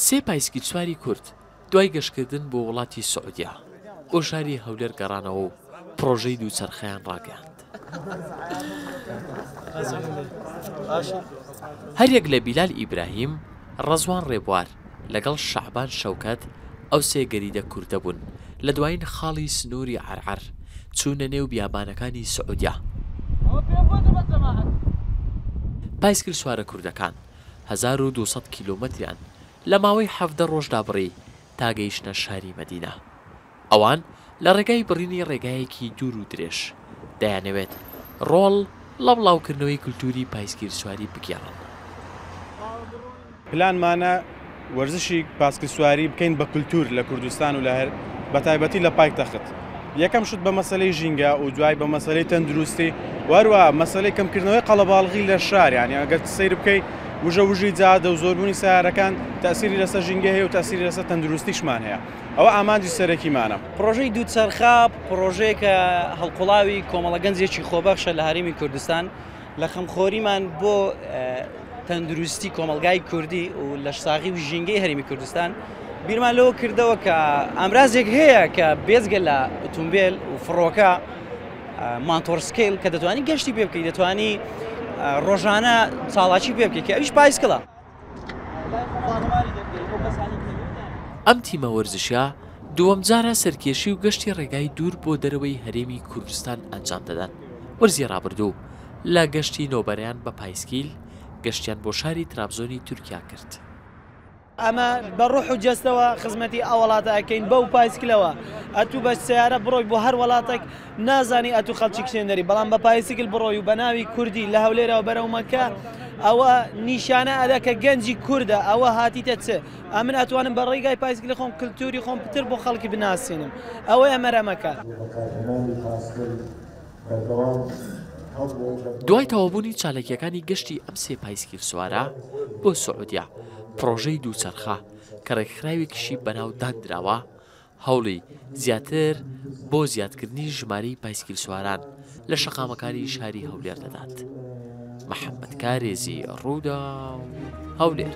سێ پایسکی سواری کورد دوای گەشتکردن بۆ وڵاتی سعودیا بۆ شاری هەولێر گەڕانەوە و پرۆژەی دووچەرخەیان ڕاگەیاند. هەریەک لە بیلال ئیبراهیم، ڕەزوان ڕێبوار لەگەڵ شەعبان شەوکەت ئەو سێ گەریدە کوردە بوون لە دوایین خاڵی سنووری عەرعەر چوونە نێو بیابانەکانی سعودیا. پایسکل سوارە کوردەکان 1200 کیلۆمەتریان لە ماوەی 17 ڕۆژدا بڕی تا گەیشتنە شاری مەدینە. ئەوان لە ڕێگای بڕینی ڕێگایەکی دوور و درێژ دەیانەوێت ڕۆڵ لە بڵاوکردنەوەی کولتوری پایسکل سواری بگێڕن. پلانمانە وەرزشی پایسکل سواری بکەین بە کولتور لە کوردستان و لە هەر بەتایبەتی لە پایتەخت. یەکەم شت بە مەسەلەی ژینگە و دوای بە مەسەلەی تەندروستی وەروە مەسەلەی کەمکردنەوەی قەڵەباڵغی لە شار، یعنی ئەگەر سیر بکەیت وژە جادە و زۆربوونی سیارەکان تەسیری لەسەر ژینگە هەیە و تەسیری لەسەر تەندروستیشمان هەیە. ئەوە ئامانجی سەرەکیمانە. پرۆژەی دووچەرخە پرۆژەیەکە هەڵقوڵاوی کۆمەڵە گەنجێکی خۆبەخشە لە هەرێمی کوردستان لە خەمخۆریمان بۆ تەندروستی کۆمەلگای کوردی و لە ساغی و ژینگەی هەرێمی کوردستان بیرمان لەوە کردەوە کە ئامرازێک هەیە کە بێزگە لە ئۆتۆمبیل و فڕۆکە مانتۆرسکیل کە دەتوانی گەشتی پێ بکەیت، دەتوانی ڕۆژانە چاڵاکی پێ بکەیت کە ئەویش پایسکڵە. ئەم تیمە وەرزشە دووەم جارە سەرکێشی و گەشتی ڕێگای دوور بۆ دەرەوەی هەرێمی کوردستان ئەنجام دەدەن. وەرزی ڕابردوو لە گەشتی نۆبەرەیان بە پایسکیل گەشتیان بۆ شاری ترابزۆنی تورکیا کرد. ئەمە بە ڕوح و جەستەوە خزمەتی ئەو وڵاتە ئەکەین بەو پایسکلەوە ئەتوو بە سیارە بڕۆی بۆ هەر وڵاتێک نازانی ئەتوو خەڵکی کشێنەری، بەڵام بە پایسکل بڕۆی و بە ناوی کوردی لە هەولێرەوە بەرەو مەکە ئەوە نیشانە ئەدا کە گەنجی کووردە، ئەوە هاتیتە چ ئەمن ئەتوانم بە ڕێگای پایسکلی خۆم کللتوری خۆم پتر بۆ خەڵکی بناسیێنم، ئەوەیە مەرەمەکە. دوای تەوابوونی چالاکیەکانی گەشتی ئەم سێ پایسکل سوارە بۆ سعودیا، پرۆژەی دووچەرخە کە ڕێکخراوێکیشی بەناودان درراوە هەوڵی زیاتر بۆ زیادکردنی ژمارەی پایسکل سواران لە شەقامەکانی شاری هەولێر دەدات. محەممەد کارێزی ڕوودا هەولێر.